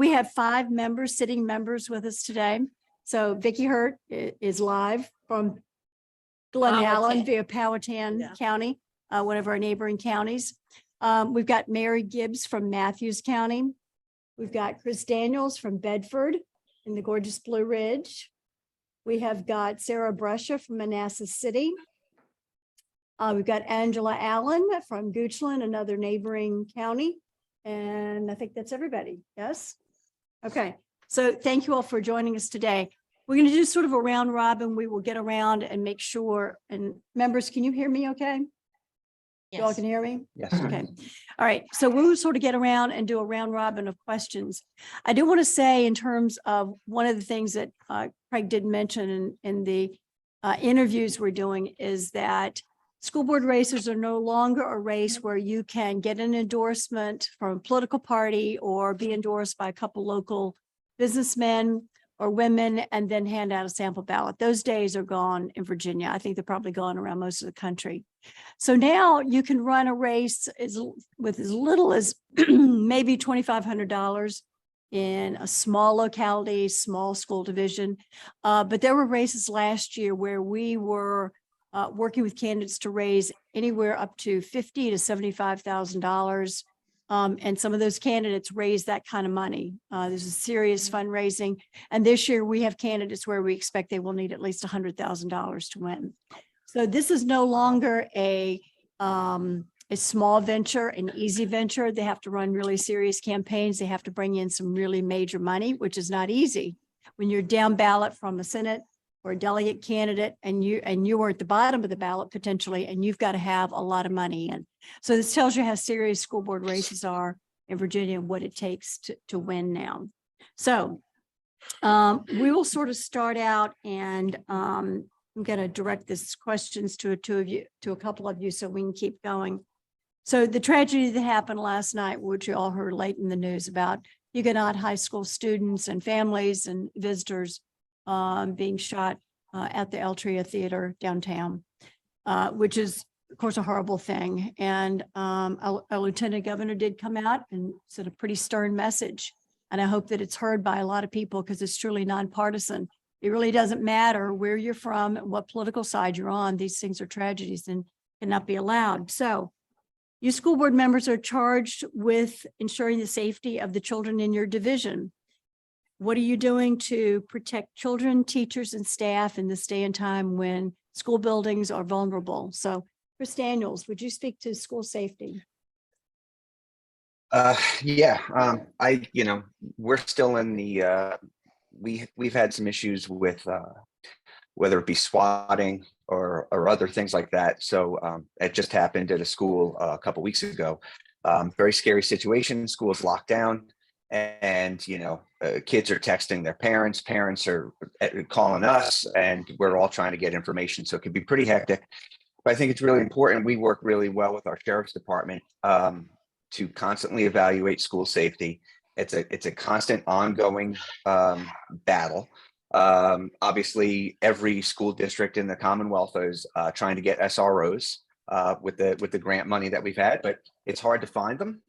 We have 5 members, sitting members with us today. So Vicki Hurt is live from Glen Allen via Powhatan County, one of our neighboring counties. We've got Mary Gibbs from Matthews County. We've got Chris Daniels from Bedford in the gorgeous Blue Ridge. We have got Sarah Brescia from Manassas City. We've got Angela Allen from Goochland, another neighboring county. And I think that's everybody. Yes. Okay. So thank you all for joining us today. We're going to do sort of a round robin. We will get around and make sure. And members, can you hear me okay? Yes. You all can hear me? Yes. Okay. All right. So we'll sort of get around and do a round robin of questions. I do want to say in terms of one of the things that Craig did mention in the interviews we're doing is that school board races are no longer a race where you can get an endorsement from a political party or be endorsed by a couple local businessmen or women and then hand out a sample ballot. Those days are gone in Virginia. I think they're probably gone around most of the country. So now you can run a race with as little as maybe $2,500 in a small locality, small school division. But there were races last year where we were working with candidates to raise anywhere up to $50,000 to $75,000. And some of those candidates raised that kind of money. There's a serious fundraising. And this year we have candidates where we expect they will need at least $100,000 to win. So this is no longer a small venture, an easy venture. They have to run really serious campaigns. They have to bring in some really major money, which is not easy. When you're down ballot from a Senate or a delegate candidate and you are at the bottom of the ballot potentially, and you've got to have a lot of money in. So this tells you how serious school board races are in Virginia and what it takes to win now. So we will sort of start out, and I'm going to direct this questions to a couple of you so we can keep going. So the tragedy that happened last night, which you all heard late in the news about Huguenot high school students and families and visitors being shot at the Altria Theater downtown, which is, of course, a horrible thing. And our lieutenant governor did come out and said a pretty stern message. And I hope that it's heard by a lot of people because it's truly nonpartisan. It really doesn't matter where you're from, what political side you're on. These things are tragedies and cannot be allowed. So you school board members are charged with ensuring the safety of the children in your division. What are you doing to protect children, teachers, and staff in this day and time when school buildings are vulnerable? So, Chris Daniels, would you speak to school safety? We're still in the, we've had some issues with whether it be swatting or other things like that. So it just happened at a school a couple weeks ago. Very scary situation. School's locked down. And, kids are texting their parents, parents are calling us, and we're all trying to get information. So it can be pretty hectic. But I think it's really important. We work really well with our sheriff's department to constantly evaluate school safety. It's a constant ongoing battle. Obviously, every school district in the Commonwealth is trying to get SROs with the grant money that we've had, but it's hard to find them.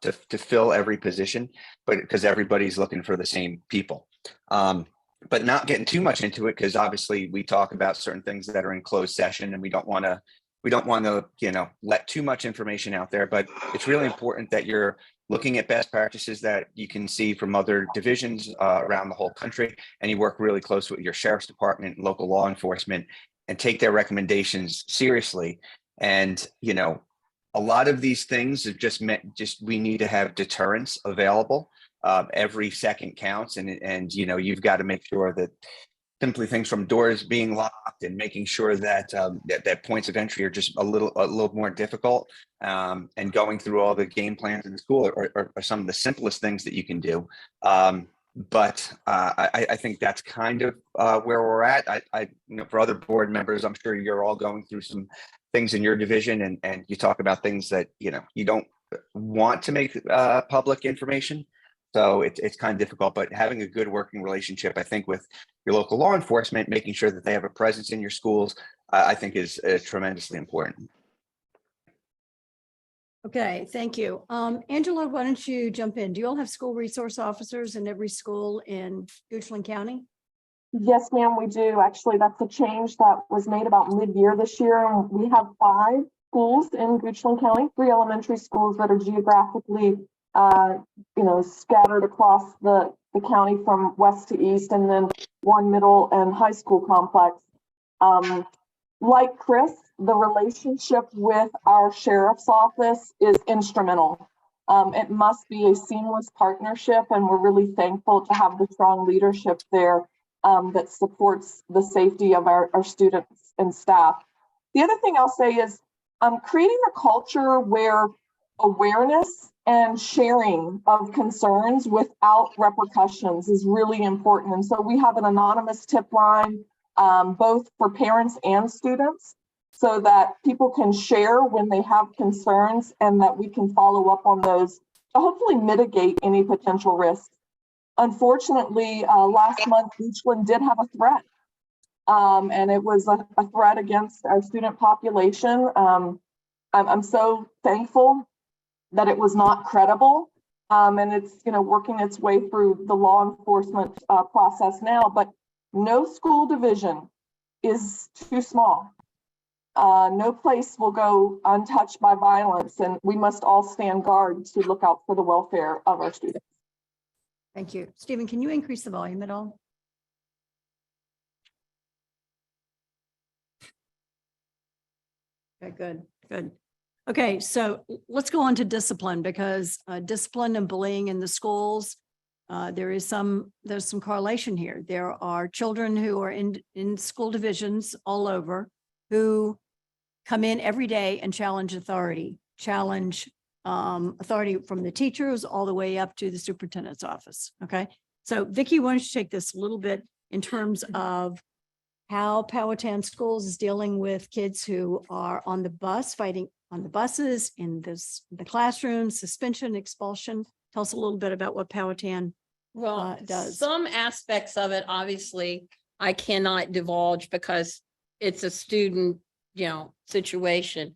To fill every position, but because everybody's looking for the same people, but not getting too much into it, because obviously we talk about certain things that are in closed session, and we don't want to let too much information out there. But it's really important that you're looking at best practices that you can see from other divisions around the whole country, and you work really close with your sheriff's department, local law enforcement, and take their recommendations seriously. And a lot of these things have just we need to have deterrence available. Every second counts, and you've got to make sure that simply things from doors being locked and making sure that that points of entry are just a little more difficult, and going through all the game plans in the school are some of the simplest things that you can do. But I think that's kind of where we're at. For other board members, I'm sure you're all going through some things in your division, and you talk about things that you don't want to make public information. So it's kind of difficult, but having a good working relationship, I think, with your local law enforcement, making sure that they have a presence in your schools, I think is tremendously important. Okay, thank you. Angela, why don't you jump in? Do you all have school resource officers in every school in Goochland County? Yes, ma'am, we do. Actually, that's a change that was made about mid-year this year. And we have 5 schools in Goochland County, 3 elementary schools that are geographically, scattered across the county from west to east, and then 1 middle and high school complex. Like Chris, the relationship with our sheriff's office is instrumental. It must be a seamless partnership, and we're really thankful to have the strong leadership there that supports the safety of our students and staff. The other thing I'll say is creating a culture where awareness and sharing of concerns without repercussions is really important. And so we have an anonymous tip line, both for parents and students, so that people can share when they have concerns and that we can follow up on those to hopefully mitigate any potential risks. Unfortunately, last month, Goochland did have a threat, and it was a threat against our student population. I'm so thankful that it was not credible, and it's working its way through the law enforcement process now. But no school division is too small. No place will go untouched by violence, and we must all stand guard to look out for the welfare of our students. Thank you. Stephen, can you increase the volume at all? Okay, good, good. Okay, so let's go on to discipline, because discipline and bullying in the schools, there's some correlation here. There are children who are in school divisions all over who come in every day and challenge authority from the teachers all the way up to the superintendent's office. Okay, so Vicki, why don't you take this a little bit in terms of how Powhatan Schools is dealing with kids who are on the bus, fighting on the buses, in the classrooms, suspension, expulsion. Tell us a little bit about what Powhatan does. Some aspects of it, obviously, I cannot divulge because it's a student, situation.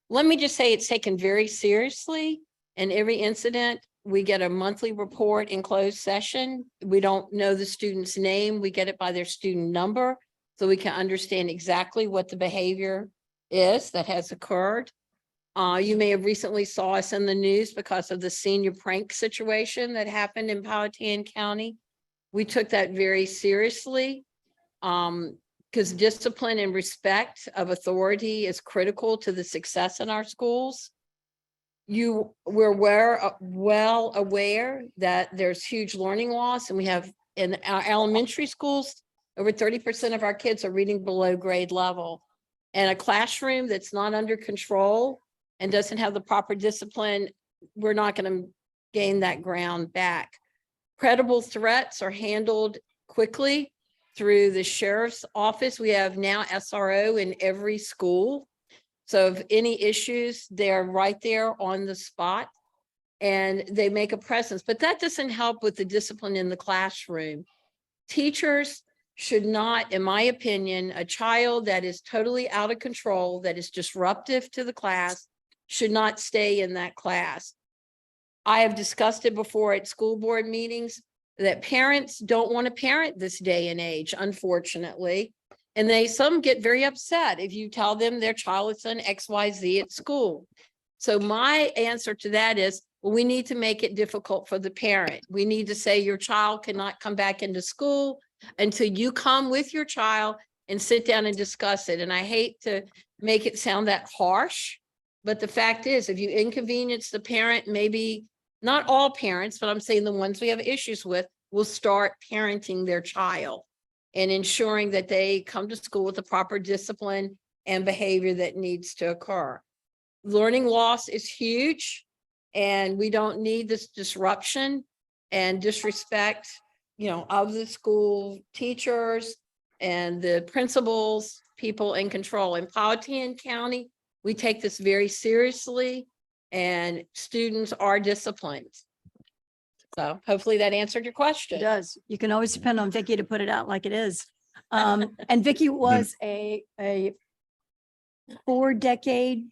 Let me just say it's taken very seriously. And every incident, we get a monthly report in closed session. We don't know the student's name. We get it by their student number, so we can understand exactly what the behavior is that has occurred. You may have recently saw us in the news because of the senior prank situation that happened in Powhatan County. We took that very seriously. Because discipline and respect of authority is critical to the success in our schools. We're well aware that there's huge learning loss, and we have in our elementary schools, over 30% of our kids are reading below grade level. And a classroom that's not under control and doesn't have the proper discipline, we're not going to gain that ground back. Credible threats are handled quickly through the sheriff's office. We have now SRO in every school. So if any issues, they're right there on the spot and they make a presence, but that doesn't help with the discipline in the classroom. Teachers should not, in my opinion, a child that is totally out of control, that is disruptive to the class, should not stay in that class. I have discussed it before at school board meetings, that parents don't want to parent this day and age, unfortunately. And some get very upset if you tell them their child is on XYZ at school. So my answer to that is, well, we need to make it difficult for the parent. We need to say your child cannot come back into school until you come with your child and sit down and discuss it. And I hate to make it sound that harsh, but the fact is, if you inconvenience the parent, maybe not all parents, but I'm saying the ones we have issues with, will start parenting their child and ensuring that they come to school with the proper discipline and behavior that needs to occur. Learning loss is huge, and we don't need this disruption and disrespect, of the school teachers and the principals, people in control. In Powhatan County, we take this very seriously, and students are disciplined. So hopefully that answered your question. It does. You can always depend on Vicki to put it out like it is. And Vicki was a 4-decade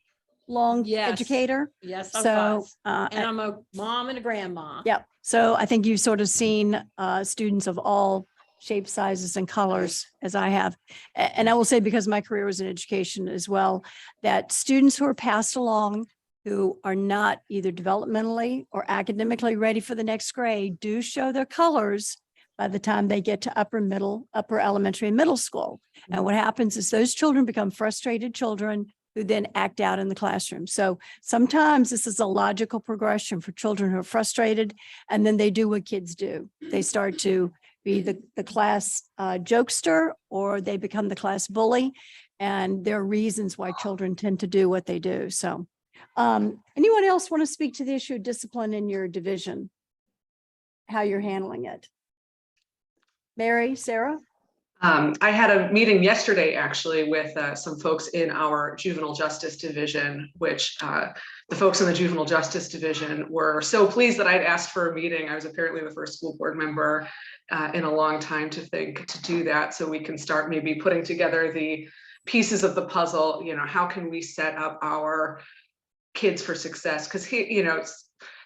long Yes. educator. Yes, I So, was. And I'm a mom and a grandma. yeah, so I think you've sort of seen students of all shapes, sizes, and colors as I have. And I will say, because my career was in education as well, that students who are passed along who are not either developmentally or academically ready for the next grade do show their colors by the time they get to upper elementary and middle school. And what happens is those children become frustrated children who then act out in the classroom. So sometimes this is a logical progression for children who are frustrated, and then they do what kids do. They start to be the class jokester, or they become the class bully. And there are reasons why children tend to do what they do. So anyone else want to speak to the issue of discipline in your division? How you're handling it? Mary, Sarah? I had a meeting yesterday actually with some folks in our juvenile justice division, which the folks in the juvenile justice division were so pleased that I'd asked for a meeting. I was apparently the first school board member in a long time to do that, so we can start maybe putting together the pieces of the puzzle. You know, how can we set up our kids for success? Because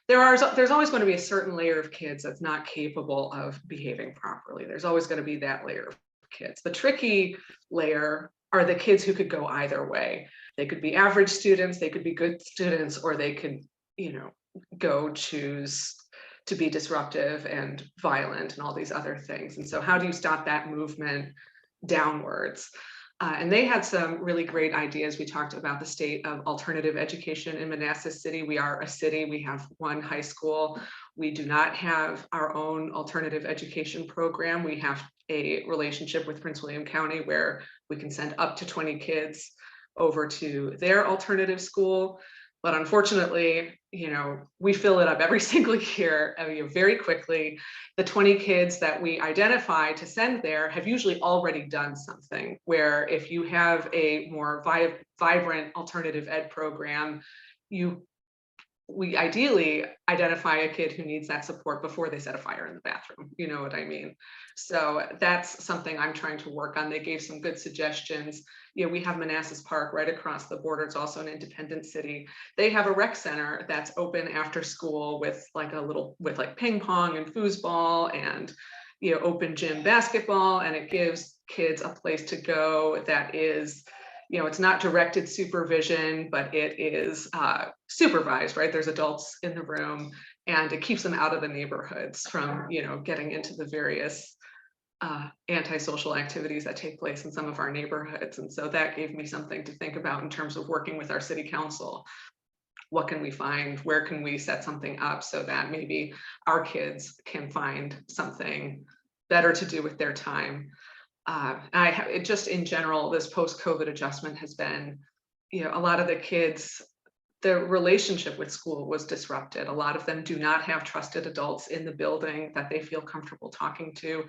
there's always going to be a certain layer of kids that's not capable of behaving properly. There's always going to be that layer of kids. The tricky layer are the kids who could go either way. They could be average students, they could be good students, or they could, go choose to be disruptive and violent and all these other things. And so how do you stop that movement downwards? And they had some really great ideas. We talked about the state of alternative education in Manassas City. We are a city, we have one high school. We do not have our own alternative education program. We have a relationship with Prince William County where we can send up to 20 kids over to their alternative school. But unfortunately, we fill it up every single year, very quickly. The 20 kids that we identify to send there have usually already done something, where if you have a more vibrant alternative ed program, we ideally identify a kid who needs that support before they set a fire in the bathroom. You know what I mean? So that's something I'm trying to work on. They gave some good suggestions. We have Manassas Park right across the border. It's also an independent city. They have a rec center that's open after school with ping pong and foosball and open gym basketball, and it gives kids a place to go that is, it's not directed supervision, but it is supervised, right? There's adults in the room, and it keeps them out of the neighborhoods from, getting into the various antisocial activities that take place in some of our neighborhoods. And so that gave me something to think about in terms of working with our city council. What can we find? Where can we set something up so that maybe our kids can find something better to do with their time? Just in general, this post-COVID adjustment has been, a lot of the kids, their relationship with school was disrupted. A lot of them do not have trusted adults in the building that they feel comfortable talking to.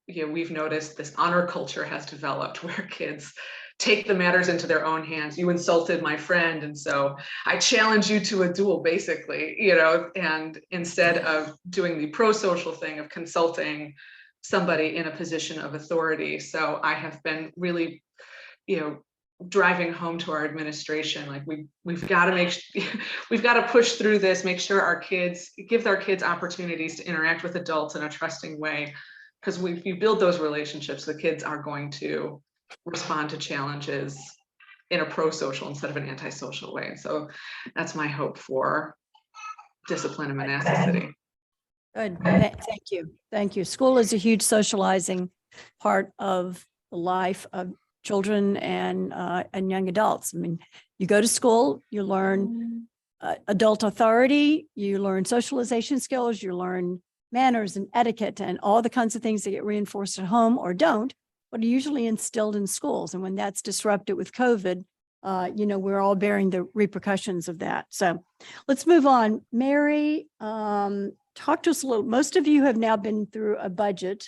We've noticed this honor culture has developed where kids take the matters into their own hands. You insulted my friend, and so I challenge you to a duel, basically, and instead of doing the pro-social thing of consulting somebody in a position of authority. So I have been really, driving home to our administration, like we've got to push through this, make sure give our kids opportunities to interact with adults in a trusting way. Because if you build those relationships, the kids are going to respond to challenges in a pro-social instead of an antisocial way. So that's my hope for discipline in Manassas City. Good. Thank you. Thank you. School is a huge socializing part of the life of children and young adults. I mean, you go to school, you learn adult authority, you learn socialization skills, you learn manners and etiquette and all the kinds of things that get reinforced at home or don't, but are usually instilled in schools. And when that's disrupted with COVID, we're all bearing the repercussions of that. So let's move on. Mary, talk to us a little. Most of you have now been through a budget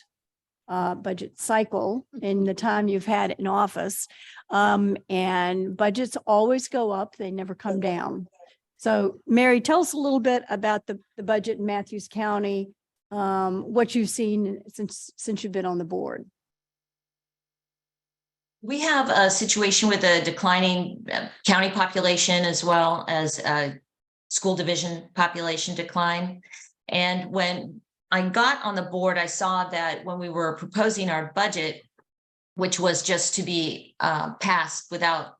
cycle in the time you've had in office. And budgets always go up, they never come down. So Mary, tell us a little bit about the budget in Matthews County, what you've seen since you've been on the board. We have a situation with a declining county population as well as school division population decline. And when I got on the board, I saw that when we were proposing our budget, which was just to be passed without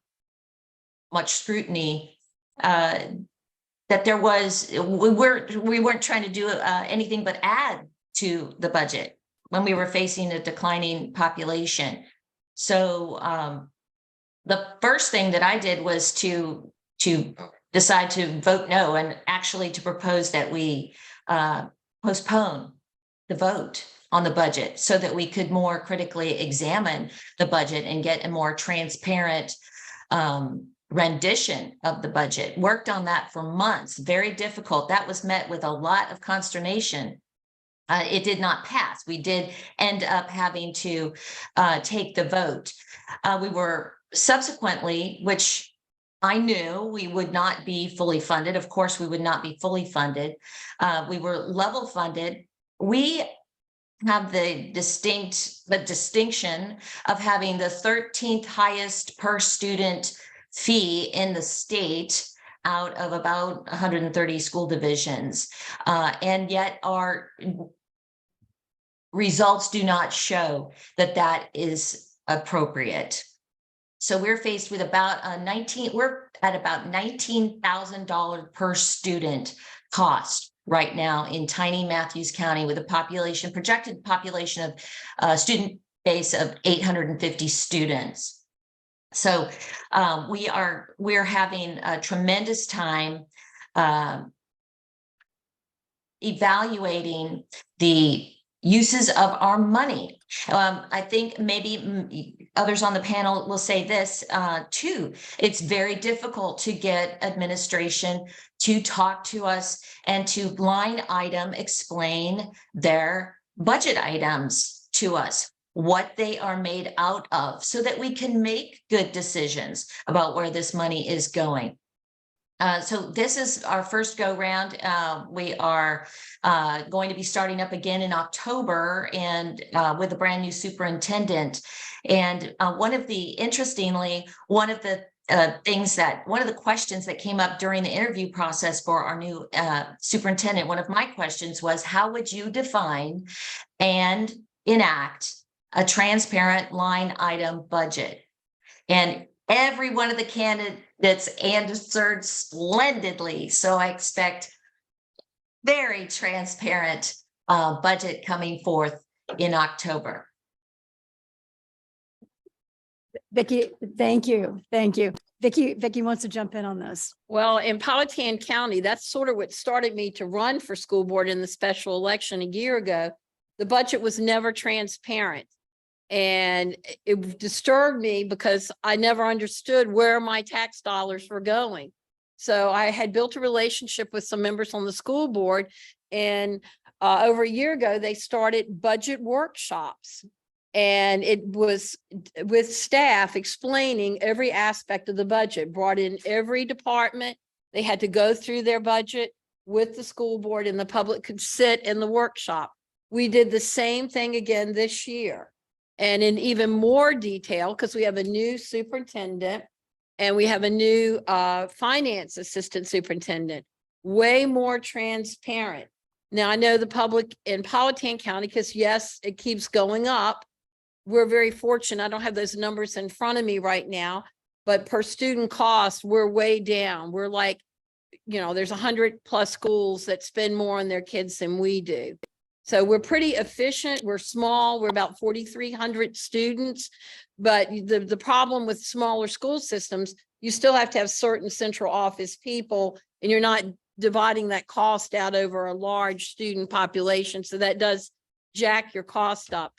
much scrutiny, that there was, we weren't trying to do anything but add to the budget when we were facing a declining population. So the first thing that I did was to decide to vote no, and actually to propose that we postpone the vote on the budget so that we could more critically examine the budget and get a more transparent rendition of the budget. Worked on that for months, very difficult. That was met with a lot of consternation. It did not pass. We did end up having to take the vote. We were subsequently, which I knew we would not be fully funded. Of course, we would not be fully funded. We were level funded. We have the distinction of having the 13th highest per student fee in the state out of about 130 school divisions. And yet our results do not show that that is appropriate. So we're faced with about we're at about $19,000 per student cost right now in tiny Matthews County, with a projected population of student base of 850 students. So we're having a tremendous time evaluating the uses of our money. I think maybe others on the panel will say this too. It's very difficult to get administration to talk to us and to line item explain their budget items to us, what they are made out of, so that we can make good decisions about where this money is going. So this is our first go round. We are going to be starting up again in October, and with a brand new superintendent. And one of the questions that came up during the interview process for our new superintendent, one of my questions was, how would you define and enact a transparent line item budget? And every one of the candidates answered splendidly. So I expect very transparent budget coming forth in October. Vicki, thank you. Thank you. Vicki wants to jump in on this. Well, in Powhatan County, that's sort of what started me to run for school board in the special election a year ago. The budget was never transparent. And it disturbed me because I never understood where my tax dollars were going. So I had built a relationship with some members on the school board, and over a year ago, they started budget workshops. And it was with staff explaining every aspect of the budget, brought in every department. They had to go through their budget with the school board, and the public could sit in the workshop. We did the same thing again this year. And in even more detail, because we have a new superintendent and we have a new finance assistant superintendent, way more transparent. Now, I know the public in Powhatan County, because yes, it keeps going up. We're very fortunate. I don't have those numbers in front of me right now, but per student cost, we're way down. We're like, there's 100+ schools that spend more on their kids than we do. So we're pretty efficient. We're small. We're about 4,300 students. But the problem with smaller school systems, you still have to have certain central office people, and you're not dividing that cost out over a large student population. So that does jack your cost up.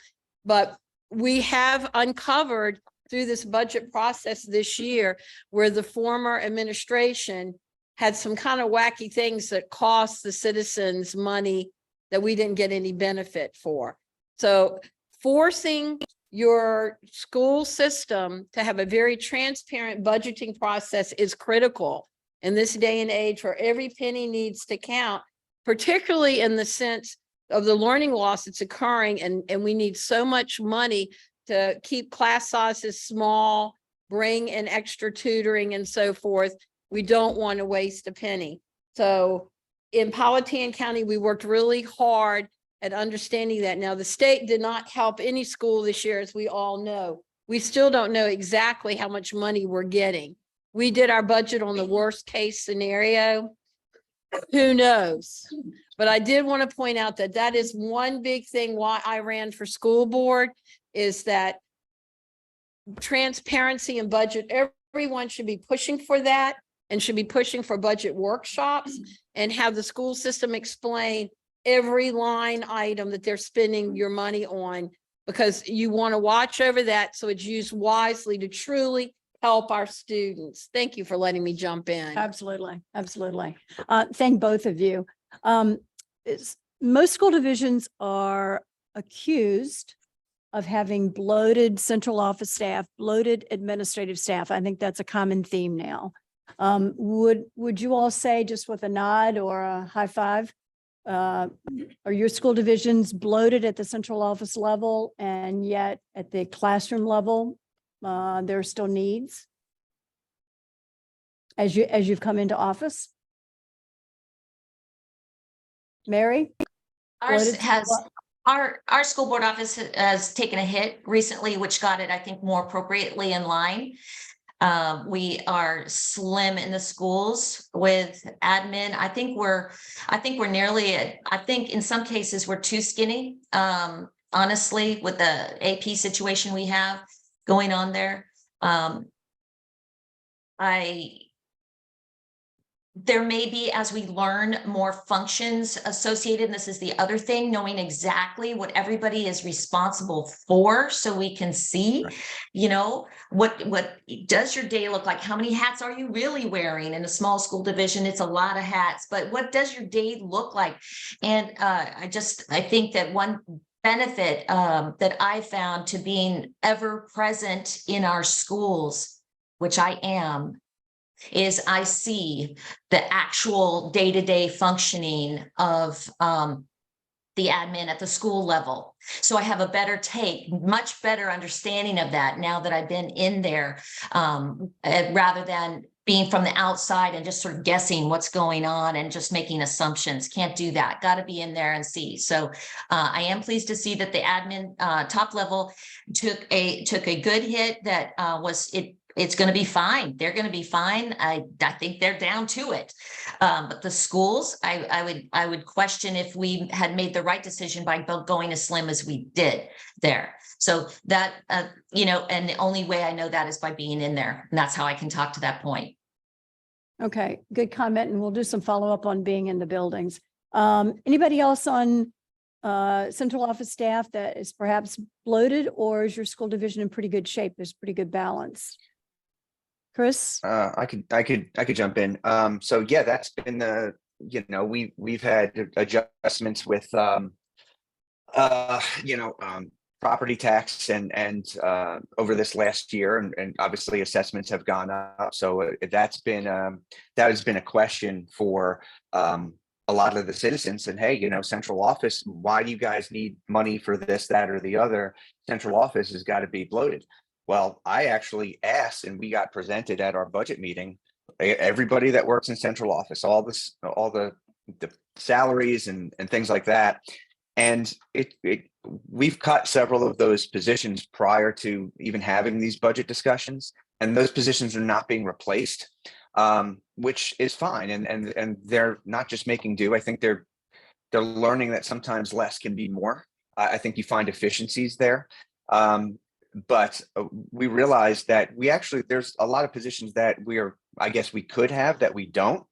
But we have uncovered through this budget process this year where the former administration had some kind of wacky things that cost the citizens money that we didn't get any benefit for. So forcing your school system to have a very transparent budgeting process is critical in this day and age, where every penny needs to count, particularly in the sense of the learning loss that's occurring. And we need so much money to keep class sizes small, bring in extra tutoring and so forth. We don't want to waste a penny. So in Powhatan County, we worked really hard at understanding that. Now, the state did not help any school this year, as we all know. We still don't know exactly how much money we're getting. We did our budget on the worst case scenario. Who knows? But I did want to point out that that is one big thing why I ran for school board, is that transparency and budget. Everyone should be pushing for that and should be pushing for budget workshops and have the school system explain every line item that they're spending your money on, because you want to watch over that so it's used wisely to truly help our students. Thank you for letting me jump in. Absolutely, absolutely. Thank both of you. Most school divisions are accused of having bloated central office staff, bloated administrative staff. I think that's a common theme now. Would you all say, just with a nod or a high five, are your school divisions bloated at the central office level, and yet at the classroom level, there are still needs as you've come into office? Mary? Ours Bloated- has, our school board office has taken a hit recently, which got it, I think, more appropriately in line. We are slim in the schools with admin. I think we're nearly I think in some cases we're too skinny. Honestly, with the AP situation we have going on there. There may be, as we learn more functions associated, and this is the other thing, knowing exactly what everybody is responsible for, so we can see, Right. you know, what does your day look like? How many hats are you really wearing? In a small school division, it's a lot of hats, but what does your day look like? And I think that one benefit that I found to being ever present in our schools, which I am, is I see the actual day-to-day functioning of the admin at the school level. So I have a better take, much better understanding of that now that I've been in there, rather than being from the outside and just sort of guessing what's going on and just making assumptions. Can't do that. Got to be in there and see. So I am pleased to see that the admin top level took a good hit. That it's going to be fine. They're going to be fine. I think they're down to it. But the schools, I would question if we had made the right decision by going as slim as we did there. So that, you know, and the only way I know that is by being in there. And that's how I can talk to that point. Okay, good comment. And we'll do some follow-up on being in the buildings. Anybody else on central office staff that is perhaps bloated, or is your school division in pretty good shape? There's pretty good balance. Chris? I could jump in. So yeah, that's been the, you know, we've had adjustments with property tax and over this last year, and obviously assessments have gone up. So that has been a question for a lot of the citizens. And hey, you know, central office, why do you guys need money for this, that, or the other? Central office has got to be bloated. Well, I actually asked, and we got presented at our budget meeting, everybody that works in central office, all the salaries and things like that. And we've cut several of those positions prior to even having these budget discussions, and those positions are not being replaced, which is fine. And they're not just making do. I think they're learning that sometimes less can be more. I think you find efficiencies there. But we realized that there's a lot of positions that I guess we could have that we don't.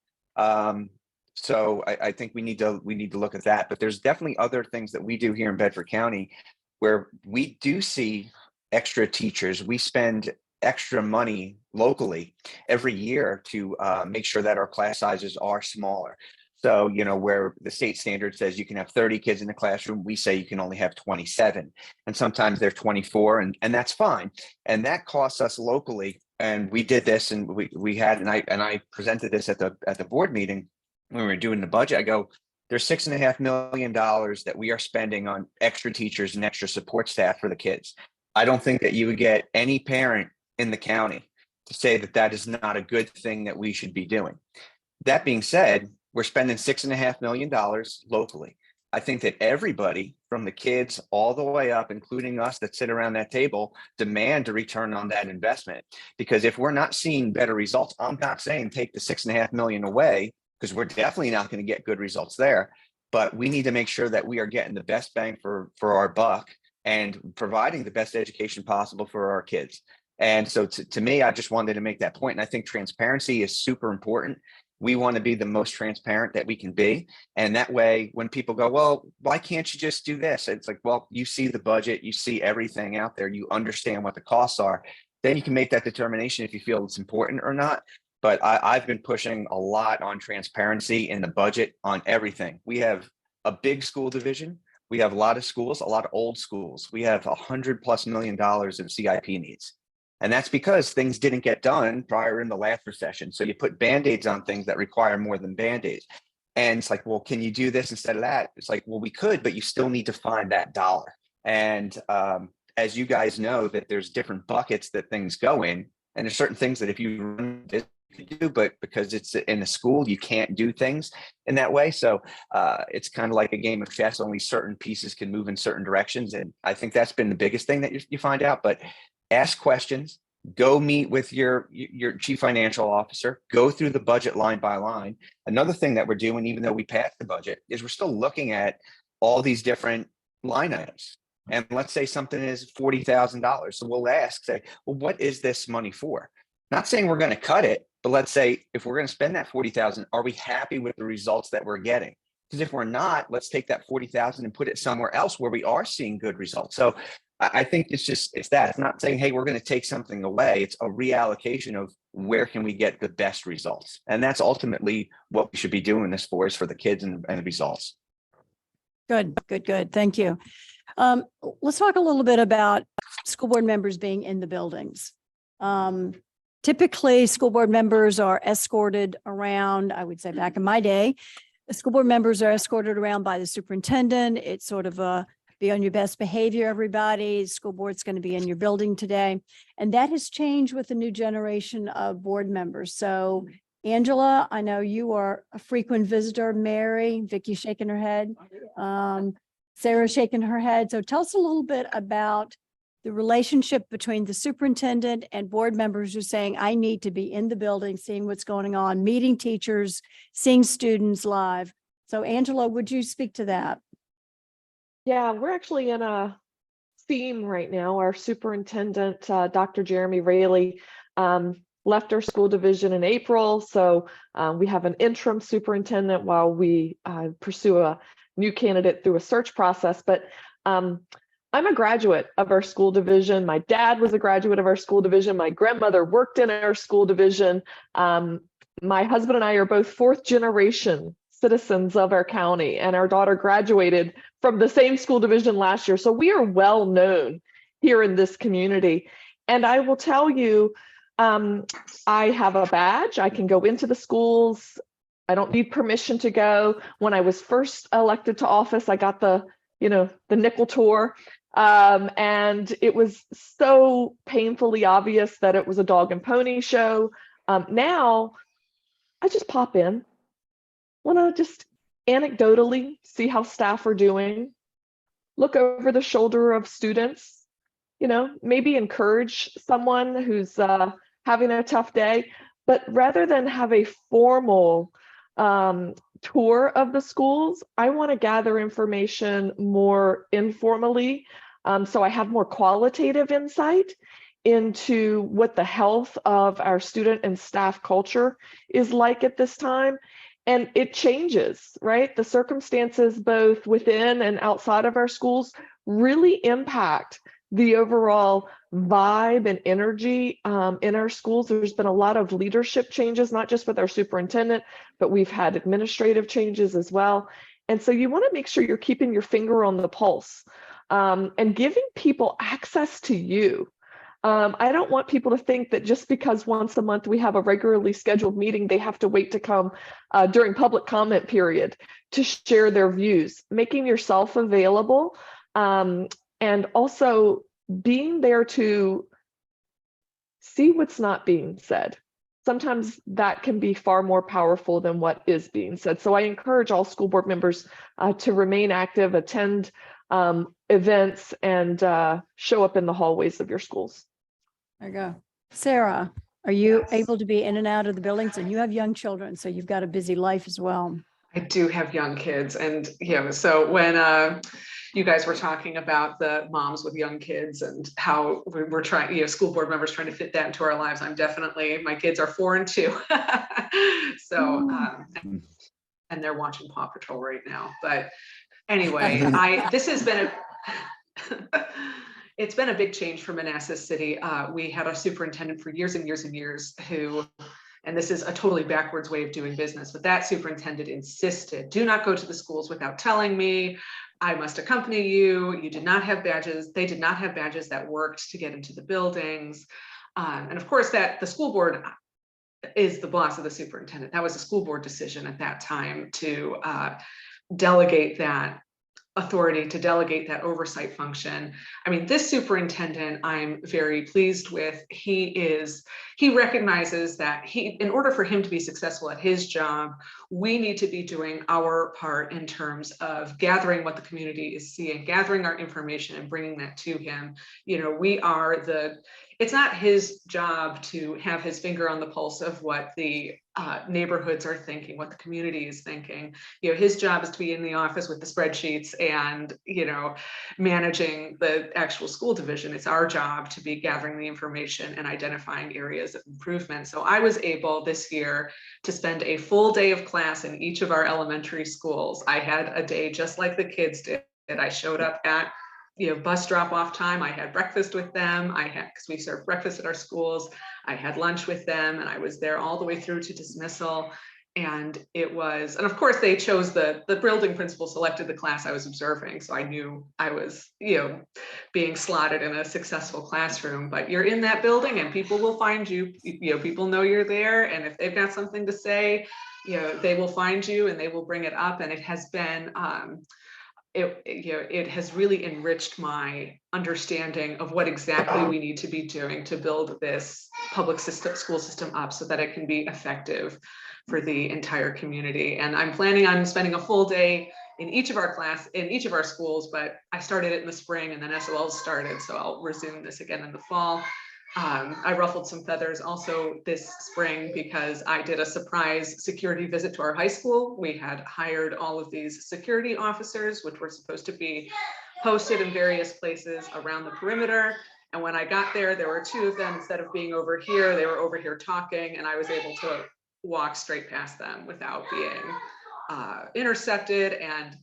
So I think we need to look at that. But there's definitely other things that we do here in Bedford County where we do see extra teachers. We spend extra money locally every year to make sure that our class sizes are smaller. So, you know, where the state standard says you can have 30 kids in the classroom, we say you can only have 27. And sometimes they're 24, and that's fine. And that costs us locally. And we did this, and I presented this at the board meeting when we were doing the budget. I go, there's $6.5 million that we are spending on extra teachers and extra support staff for the kids. I don't think that you would get any parent in the county to say that that is not a good thing that we should be doing. That being said, we're spending $6.5 million locally. I think that everybody from the kids all the way up, including us that sit around that table, demand a return on that investment. Because if we're not seeing better results, I'm not saying take the $6.5 million away, because we're definitely not going to get good results there. But we need to make sure that we are getting the best bang for our buck and providing the best education possible for our kids. And so to me, I just wanted to make that point. And I think transparency is super important. We want to be the most transparent that we can be. And that way, when people go, well, why can't you just do this? It's like, well, you see the budget, you see everything out there, you understand what the costs are. Then you can make that determination if you feel it's important or not. But I've been pushing a lot on transparency in the budget on everything. We have a big school division. We have a lot of schools, a lot of old schools. We have $100+ million in CIP needs. And that's because things didn't get done prior in the last recession. So you put Band-Aids on things that require more than Band-Aids. And it's like, well, can you do this instead of that? It's like, well, we could, but you still need to find that dollar. And as you guys know, that there's different buckets that things go in. And there's certain things that if you run this, you do, but because it's in a school, you can't do things in that way. So it's kind of like a game of chess. Only certain pieces can move in certain directions. And I think that's been the biggest thing that you find out. But ask questions, go meet with your chief financial officer, go through the budget line by line. Another thing that we're doing, even though we passed the budget, is we're still looking at all these different line items. And let's say something is $40,000. So we'll ask, say, well, what is this money for? Not saying we're going to cut it, but let's say if we're going to spend that $40,000, are we happy with the results that we're getting? Because if we're not, let's take that $40,000 and put it somewhere else where we are seeing good results. So I think it's that. It's not saying, hey, we're going to take something away. It's a reallocation of where can we get the best results. And that's ultimately what we should be doing this for, is for the kids and the results. Good. Thank you. Let's talk a little bit about school board members being in the buildings. Typically, school board members are escorted around. I would say back in my day, the school board members are escorted around by the superintendent. It's sort of a be on your best behavior, everybody. School board's going to be in your building today. And that has changed with the new generation of board members. So Angela, I know you are a frequent visitor. Mary, Vicky shaking her head, Sarah shaking her head. So tell us a little bit about the relationship between the superintendent and board members who are saying, I need to be in the building, seeing what's going on, meeting teachers, seeing students live. So Angela, would you speak to that? Yeah, we're actually in a theme right now. Our superintendent, Dr. Jeremy Raley, left our school division in April. So we have an interim superintendent while we pursue a new candidate through a search process. But I'm a graduate of our school division. My dad was a graduate of our school division. My grandmother worked in our school division. My husband and I are both fourth generation citizens of our county, and our daughter graduated from the same school division last year. So we are well known here in this community. And I will tell you, I have a badge. I can go into the schools. I don't need permission to go. When I was first elected to office, I got the nickel tour. And it was so painfully obvious that it was a dog and pony show. Now I just pop in, want to just anecdotally see how staff are doing, look over the shoulder of students, maybe encourage someone who's having a tough day. But rather than have a formal tour of the schools, I want to gather information more informally. So I have more qualitative insight into what the health of our student and staff culture is like at this time. And it changes, right? The circumstances both within and outside of our schools really impact the overall vibe and energy in our schools. There's been a lot of leadership changes, not just with our superintendent, but we've had administrative changes as well. And so you want to make sure you're keeping your finger on the pulse and giving people access to you. I don't want people to think that just because once a month we have a regularly scheduled meeting, they have to wait to come during public comment period to share their views. Making yourself available and also being there to see what's not being said. Sometimes that can be far more powerful than what is being said. So I encourage all school board members to remain active, attend events, and show up in the hallways of your schools. There you go. Sarah, are you Yes. able to be in and out of the buildings? And you have young children, so you've got a busy life as well. I do have young kids, and so when you guys were talking about the moms with young kids and how we're trying, school board members trying to fit that into our lives, I'm definitely, my kids are 4 and 2. So, and they're watching Paw Patrol right now. But anyway, this has been it's been a big change for Manassas City. We had a superintendent for years and years and years who, and this is a totally backwards way of doing business, but that superintendent insisted, do not go to the schools without telling me. I must accompany you. You did not have badges. They did not have badges that worked to get into the buildings. And of course, that the school board is the boss of the superintendent. That was a school board decision at that time to delegate that authority, to delegate that oversight function. I mean, this superintendent, I'm very pleased with. He recognizes that in order for him to be successful at his job, we need to be doing our part in terms of gathering what the community is seeing, gathering our information and bringing that to him. It's not his job to have his finger on the pulse of what the neighborhoods are thinking, what the community is thinking. His job is to be in the office with the spreadsheets and, managing the actual school division. It's our job to be gathering the information and identifying areas of improvement. So I was able this year to spend a full day of class in each of our elementary schools. I had a day just like the kids did. I showed up at bus drop off time. I had breakfast with them. Because we serve breakfast at our schools. I had lunch with them, and I was there all the way through to dismissal. And of course they chose the building principal selected the class I was observing. So I knew I was, being slotted in a successful classroom. But you're in that building and people will find you, people know you're there. And if they've got something to say, they will find you and they will bring it up. And it has been, it has really enriched my understanding of what exactly we need to be doing to build this public school system up so that it can be effective for the entire community. And I'm planning on spending a full day in each of our schools, but I started it in the spring and then SOL started, so I'll resume this again in the fall. I ruffled some feathers also this spring because I did a surprise security visit to our high school. We had hired all of these security officers, which were supposed to be posted in various places around the perimeter. And when I got there, there were 2 of them. Instead of being over here, they were over here talking, and I was able to walk straight past them without being intercepted. And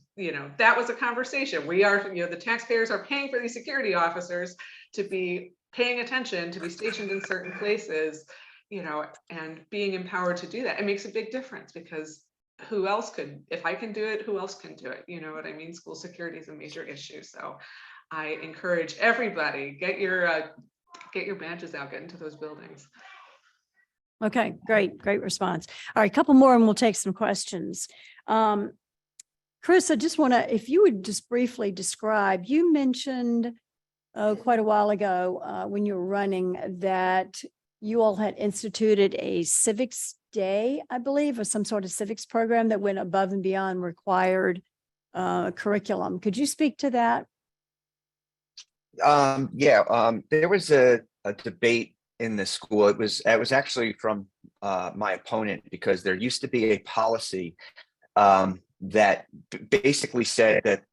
that was a conversation. We are, the taxpayers are paying for these security officers to be paying attention, to be stationed in certain places, and being empowered to do that. It makes a big difference because who else could, if I can do it, who else can do it? You know what I mean? School security is a major issue. So I encourage everybody, get your badges out, get into those buildings. Okay, great response. All right, a couple more and we'll take some questions. Chris, I just want to, if you would just briefly describe, you mentioned quite a while ago when you were running that you all had instituted a civics day, I believe, or some sort of civics program that went above and beyond required curriculum. Could you speak to that? There was a debate in the school. It was actually from my opponent, because there used to be a policy that basically said that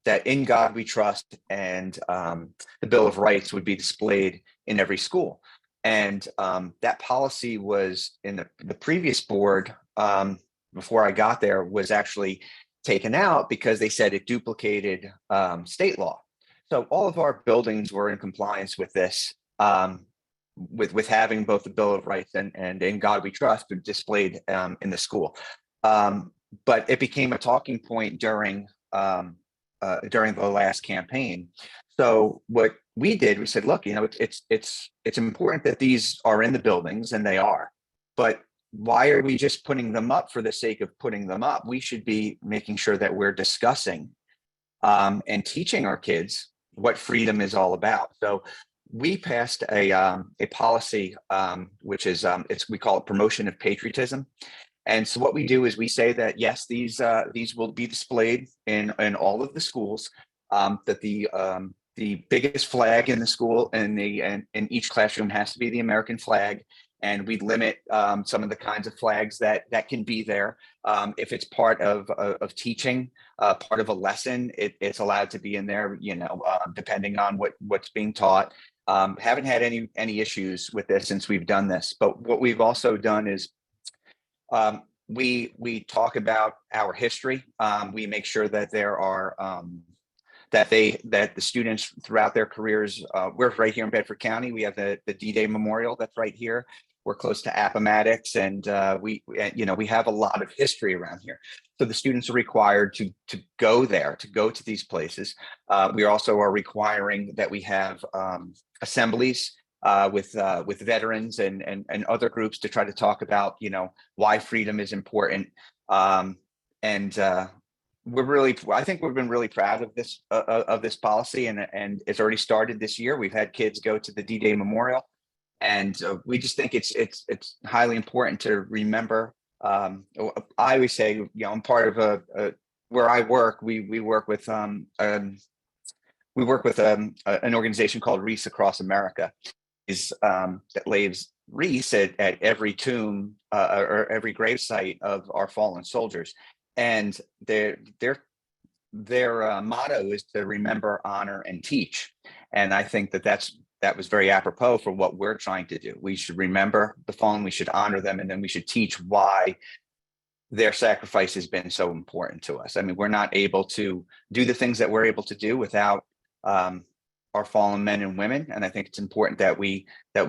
that in God we trust and the Bill of Rights would be displayed in every school. And that policy was in the previous board before I got there, was actually taken out because they said it duplicated state law. So all of our buildings were in compliance with this, with having both the Bill of Rights and in God we trust displayed in the school. But it became a talking point during the last campaign. So what we did, we said, look, it's important that these are in the buildings, and they are, but why are we just putting them up for the sake of putting them up? We should be making sure that we're discussing and teaching our kids what freedom is all about. So we passed a policy, which is we call it promotion of patriotism. And so what we do is we say that, yes, these will be displayed in all of the schools, that the biggest flag in the school and in each classroom has to be the American flag. And we limit some of the kinds of flags that can be there. If it's part of teaching, part of a lesson, it's allowed to be in there, depending on what's being taught. Haven't had any issues with this since we've done this. But what we've also done is we talk about our history. We make sure that there are that the students throughout their careers. We're right here in Bedford County. We have the D-Day Memorial that's right here. We're close to Appomattox, and we have a lot of history around here. So the students are required to go there, to go to these places. We also are requiring that we have assemblies with veterans and other groups to try to talk about why freedom is important. I think we've been really proud of this policy, and it's already started this year. We've had kids go to the D-Day Memorial, and we just think it's highly important to remember. I always say, I'm part of where I work. We work with an organization called Wreaths Across America, that lays wreaths at every tomb or every gravesite of our fallen soldiers. And their motto is to remember, honor, and teach. And I think that was very apropos for what we're trying to do. We should remember the fallen, we should honor them, and then we should teach why their sacrifice has been so important to us. I mean, we're not able to do the things that we're able to do without our fallen men and women. And I think it's important that we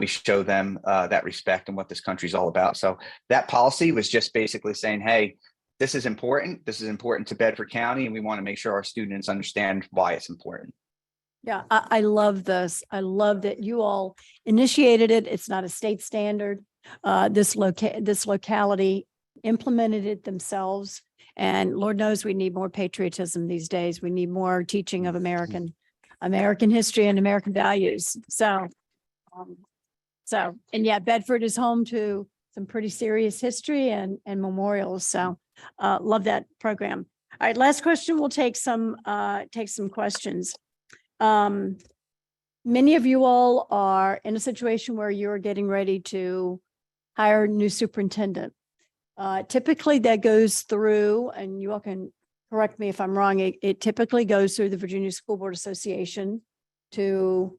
show them that respect and what this country's all about. So that policy was just basically saying, hey, this is important. This is important to Bedford County, and we want to make sure our students understand why it's important. Yeah, I love this. I love that you all initiated it. It's not a state standard. This locality implemented it themselves. And Lord knows we need more patriotism these days. We need more teaching of American history and American values. So and yeah, Bedford is home to some pretty serious history and memorials. So love that program. All right, last question. We'll take some questions. Many of you all are in a situation where you're getting ready to hire a new superintendent. Typically that goes through, and you all can correct me if I'm wrong, it typically goes through the Virginia School Board Association to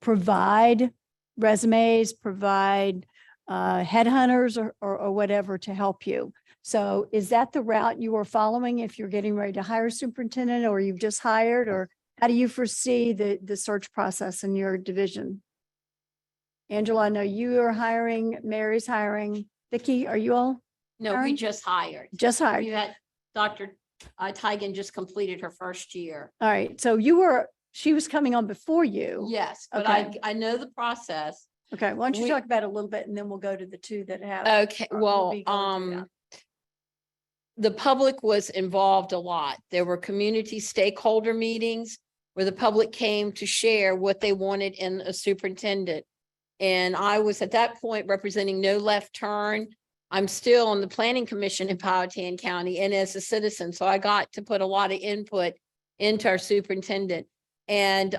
provide resumes, provide headhunters or whatever to help you. So is that the route you are following if you're getting ready to hire a superintendent, or you've just hired, or how do you foresee the search process in your division? Angela, I know you are hiring, Mary's hiring. Vicki, are you all? No, we hiring? just hired. Just hired. You had Dr. Tigan just completed her first year. All right. So she was coming on before you. Yes, but Okay. I know the process. Okay. Why don't you We- talk about it a little bit, and then we'll go to the two that have. Okay, we'll well, be going through that. the public was involved a lot. There were community stakeholder meetings where the public came to share what they wanted in a superintendent. And I was at that point representing No Left Turn. I'm still on the Planning Commission in Powhatan County and as a citizen. So I got to put a lot of input into our superintendent. And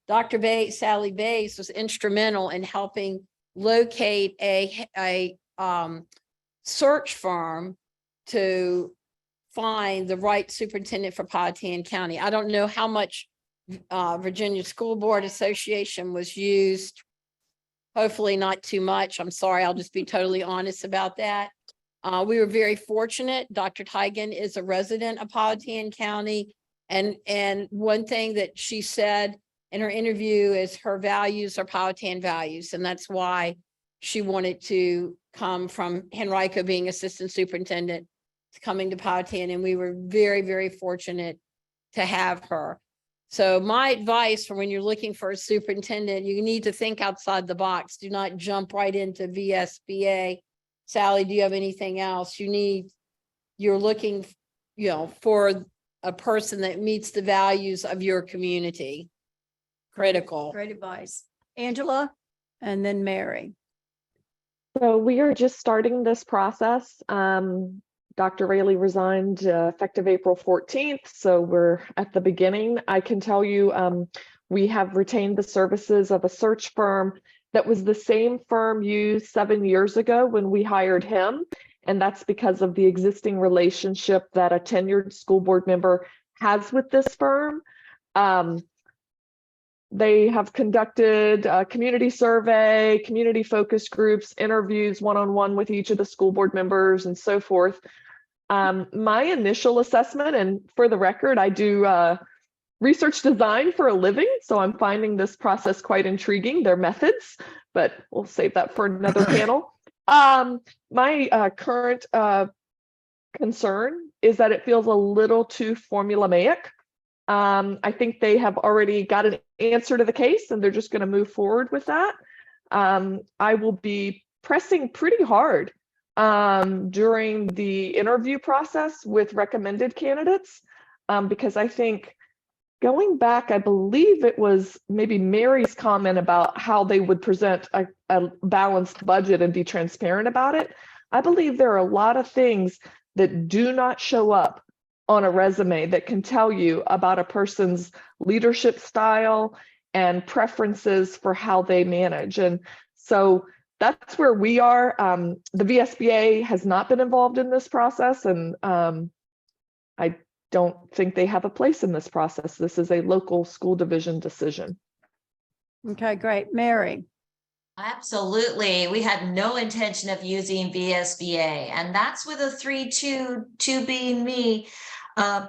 Dr. Sally Bays was instrumental in helping locate a search firm to find the right superintendent for Powhatan County. I don't know how much Virginia School Board Association was used. Hopefully not too much. I'm sorry. I'll just be totally honest about that. We were very fortunate. Dr. Tigan is a resident of Powhatan County. And one thing that she said in her interview is her values are Powhatan values. And that's why she wanted to come from Henrico being assistant superintendent to coming to Powhatan. And we were very, very fortunate to have her. So my advice for when you're looking for a superintendent, you need to think outside the box. Do not jump right into VSBA. Sally, do you have anything else? You're looking, for a person that meets the values of your community. Critical. Great advice. Angela and then Mary. So we are just starting this process. Dr. Rayleigh resigned effective April 14th, so we're at the beginning. I can tell you we have retained the services of a search firm that was the same firm used 7 years ago when we hired him, and that's because of the existing relationship that a tenured school board member has with this firm. They have conducted a community survey, community focus groups, interviews one-on-one with each of the school board members and so forth. My initial assessment, and for the record, I do research design for a living, so I'm finding this process quite intriguing, their methods, but we'll save that for another panel. My current concern is that it feels a little too formulaic. I think they have already got an answer to the case and they're just going to move forward with that. I will be pressing pretty hard during the interview process with recommended candidates because I think going back, I believe it was maybe Mary's comment about how they would present a balanced budget and be transparent about it. I believe there are a lot of things that do not show up on a resume that can tell you about a person's leadership style and preferences for how they manage. And so that's where we are. The VSBA has not been involved in this process, and I don't think they have a place in this process. This is a local school division decision. Okay, great. Mary. Absolutely. We had no intention of using VSBA, and that's with a 3-2, 2 being me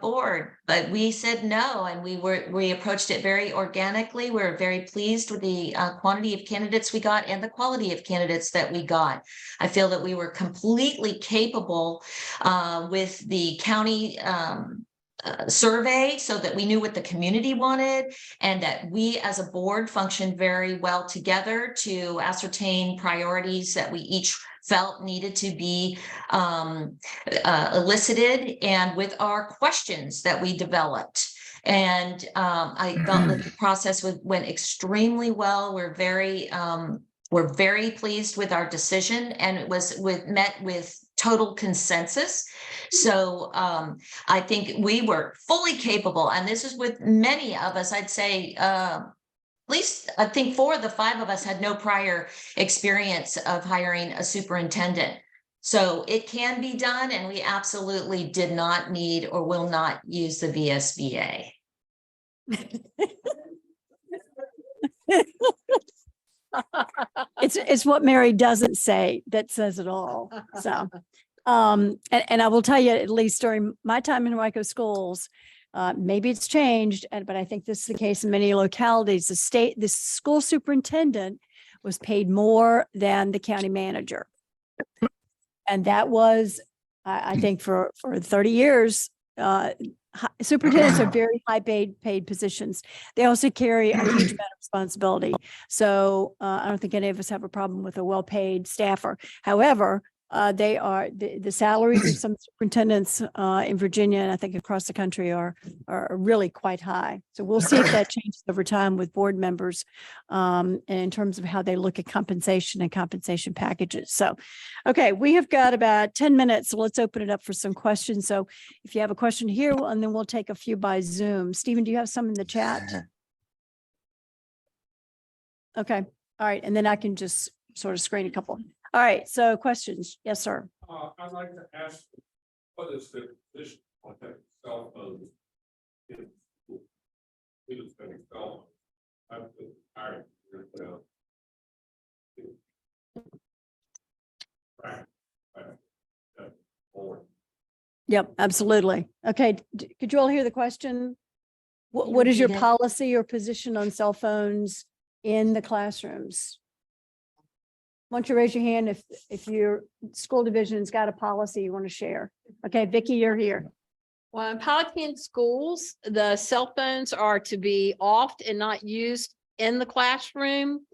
board, but we said no, and we approached it very organically. We're very pleased with the quantity of candidates we got and the quality of candidates that we got. I feel that we were completely capable with the county survey so that we knew what the community wanted, and that we as a board functioned very well together to ascertain priorities that we each felt needed to be elicited, and with our questions that we developed. And I felt that the process went extremely well. We're very pleased with our decision, and it was met with total consensus. So I think we were fully capable, and this is with many of us, I'd say at least I think 4 of the 5 of us had no prior experience of hiring a superintendent. So it can be done, and we absolutely did not need or will not use the VSBA. It's what Mary doesn't say that says it all. So, and I will tell you, at least during my time in Waco schools, maybe it's changed, but I think this is the case in many localities. The school superintendent was paid more than the county manager. And that was, I think for 30 years, superintendents are very high paid positions. They also carry a huge amount of responsibility. So I don't think any of us have a problem with a well-paid staffer. However, they are the salaries of some superintendents in Virginia, and I think across the country are really quite high. So we'll see if that changes over time with board members and in terms of how they look at compensation and compensation packages. So, okay, we have got about 10 minutes, so let's open it up for some questions. So if you have a question here, and then we'll take a few by Zoom. Stephen, do you have some in the chat? Okay, all right, and then I can just sort of screen a couple. All right, so questions. Yes, sir. I'd like to ask, what is the position on that cell phone? Yep, absolutely. Okay, could you all hear the question? What is your repeat it? policy or position on cell phones in the classrooms? Why don't you raise your hand if your school division's got a policy you want to share? Okay, Vicki, you're here. Well, in Powhatan schools, the cell phones are to be off and not used in the classroom.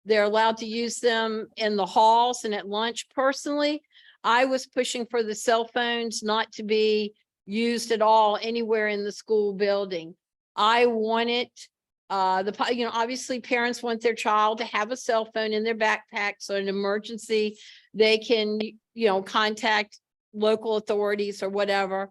They're allowed to use them in the halls and at lunch. Personally, I was pushing for the cell phones not to be used at all anywhere in the school building. I want it, obviously parents want their child to have a cell phone in their backpack. So in an emergency, they can, contact local authorities or whatever.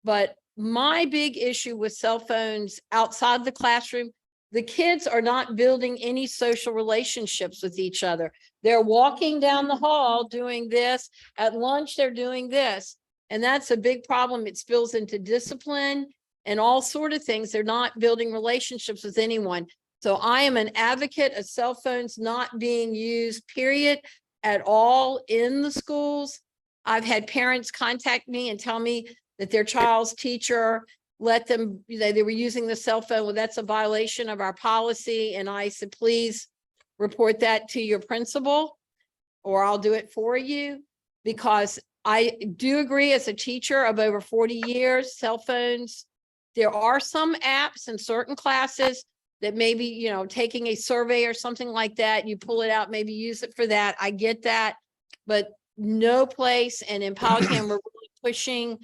But my big issue with cell phones outside the classroom, the kids are not building any social relationships with each other. They're walking down the hall doing this. At lunch, they're doing this. And that's a big problem. It spills into discipline and all sort of things. They're not building relationships with anyone. So I am an advocate of cell phones not being used, period, at all in the schools. I've had parents contact me and tell me that their child's teacher let them, they were using the cell phone. Well, that's a violation of our policy. And I said, please report that to your principal or I'll do it for you. Because I do agree, as a teacher of over 40 years, cell phones, there are some apps in certain classes that maybe, taking a survey or something like that, you pull it out, maybe use it for that. I get that, but no place. And in Powhatan, we're really pushing.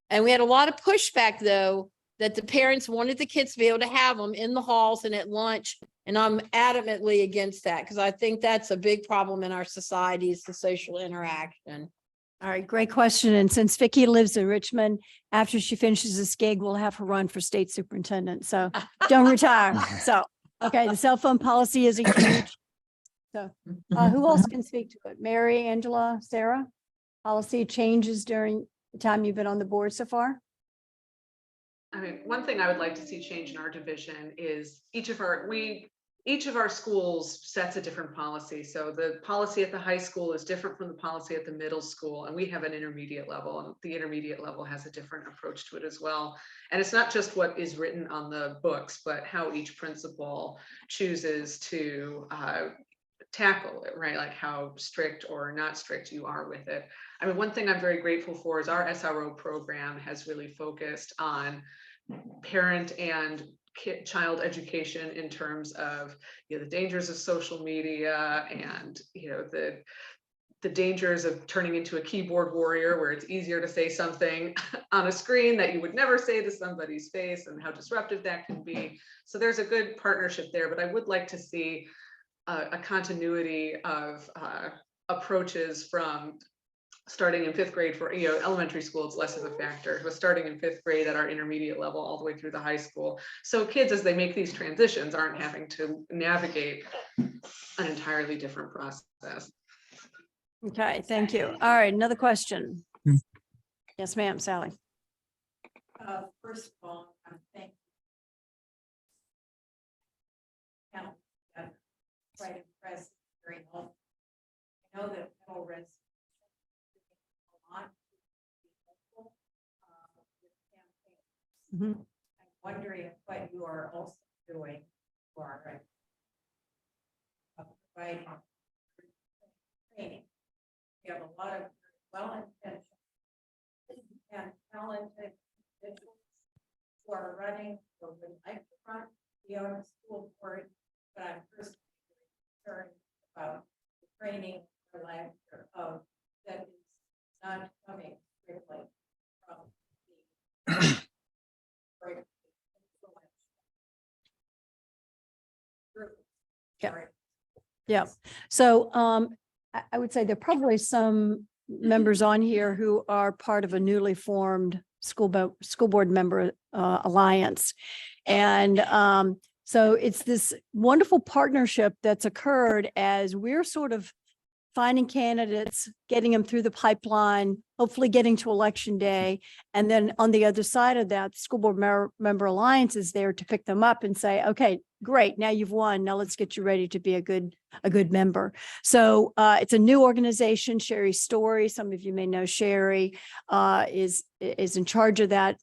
And we had a lot of pushback, though, that the parents wanted the kids to be able to have them in the halls and at lunch. And I'm adamantly against that because I think that's a big problem in our society is the social interaction. All right, great question. And since Vicki lives in Richmond, after she finishes this gig, we'll have her run for state superintendent. So don't retire. So, okay, the cell phone policy is a huge. So who else can speak to it? Mary, Angela, Sarah? Policy changes during the time you've been on the board so far? I mean, one thing I would like to see change in our division is each of our schools sets a different policy. So the policy at the high school is different from the policy at the middle school. And we have an intermediate level, and the intermediate level has a different approach to it as well. And it's not just what is written on the books, but how each principal chooses to tackle it, right? Like how strict or not strict you are with it. I mean, one thing I'm very grateful for is our SRO program has really focused on parent and child education in terms of the dangers of social media and the dangers of turning into a keyboard warrior where it's easier to say something on a screen that you would never say to somebody's face and how disruptive that can be. So there's a good partnership there, but I would like to see a continuity of approaches from starting in 5th grade for elementary school. It's less of a factor, but starting in 5th grade at our intermediate level all the way through the high school, so kids as they make these transitions aren't having to navigate an entirely different process. Okay, thank you. All right, another question. Yes, ma'am, Sally. First of all, I think quite impressed, very helpful. I know that middle res a lot helpful with campaigns. I'm wondering what you are also doing for providing training. You have a lot of well-intentioned and talented individuals who are running or would like to run the on school board, but I'm personally concerned about the training or lack of that is not coming strictly from the Yeah. So I would say there are probably some members on here who are part of a newly formed school board member alliance. And so it's this wonderful partnership that's occurred as we're sort of finding candidates, getting them through the pipeline, hopefully getting to election day. And then on the other side of that, the school board member alliance is there to pick them up and say, okay, great, now you've won. Now let's get you ready to be a good member. So it's a new organization. Sherry Story, some of you may know Sherry, is in charge of that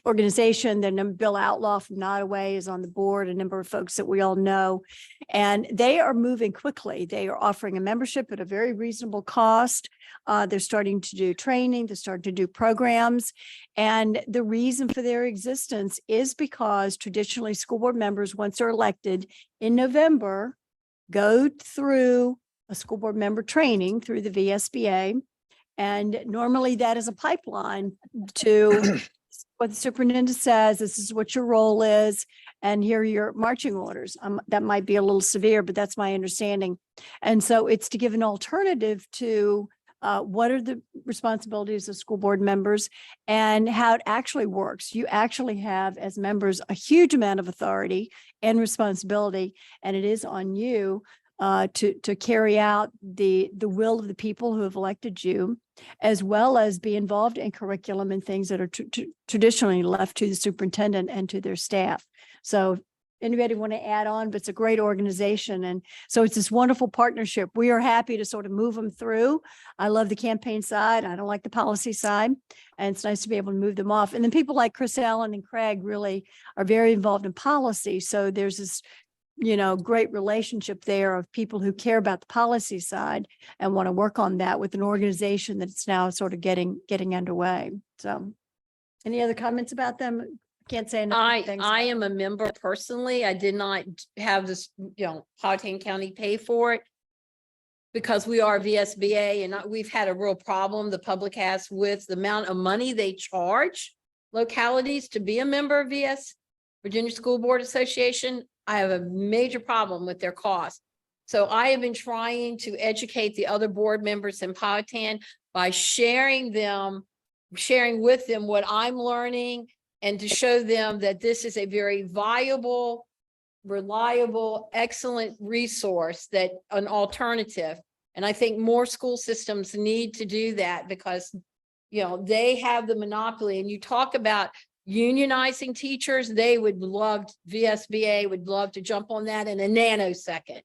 organization. Then Bill Outlaw from Nottoway is on the board, a number of folks that we all know, and they are moving quickly. They are offering a membership at a very reasonable cost. They're starting to do training, they're starting to do programs. And the reason for their existence is because traditionally school board members, once they're elected in November, go through a school board member training through the VSBA. And normally that is a pipeline to what the superintendent says, this is what your role is, and here are your marching orders. That might be a little severe, but that's my understanding. And so it's to give an alternative to what are the responsibilities of school board members and how it actually works. You actually have, as members, a huge amount of authority and responsibility, and it is on you to carry out the will of the people who have elected you, as well as be involved in curriculum and things that are traditionally left to the superintendent and to their staff. So anybody want to add on, but it's a great organization. And so it's this wonderful partnership. We are happy to sort of move them through. I love the campaign side. I don't like the policy side. And it's nice to be able to move them off. And then people like Chris Allen and Craig really are very involved in policy. So there's this, great relationship there of people who care about the policy side and want to work on that with an organization that's now sort of getting underway. So any other comments about them? Can't say enough. I am a member personally. I did not have this, Powhatan County pay for it because we are VSBA and we've had a real problem, the public has, with the amount of money they charge localities to be a member of Virginia School Board Association. I have a major problem with their cost. So I have been trying to educate the other board members in Powhatan by sharing with them what I'm learning and to show them that this is a very viable, reliable, excellent resource, that an alternative. And I think more school systems need to do that because, they have the monopoly. And you talk about unionizing teachers, they would love, VSBA would love to jump on that in a nanosecond.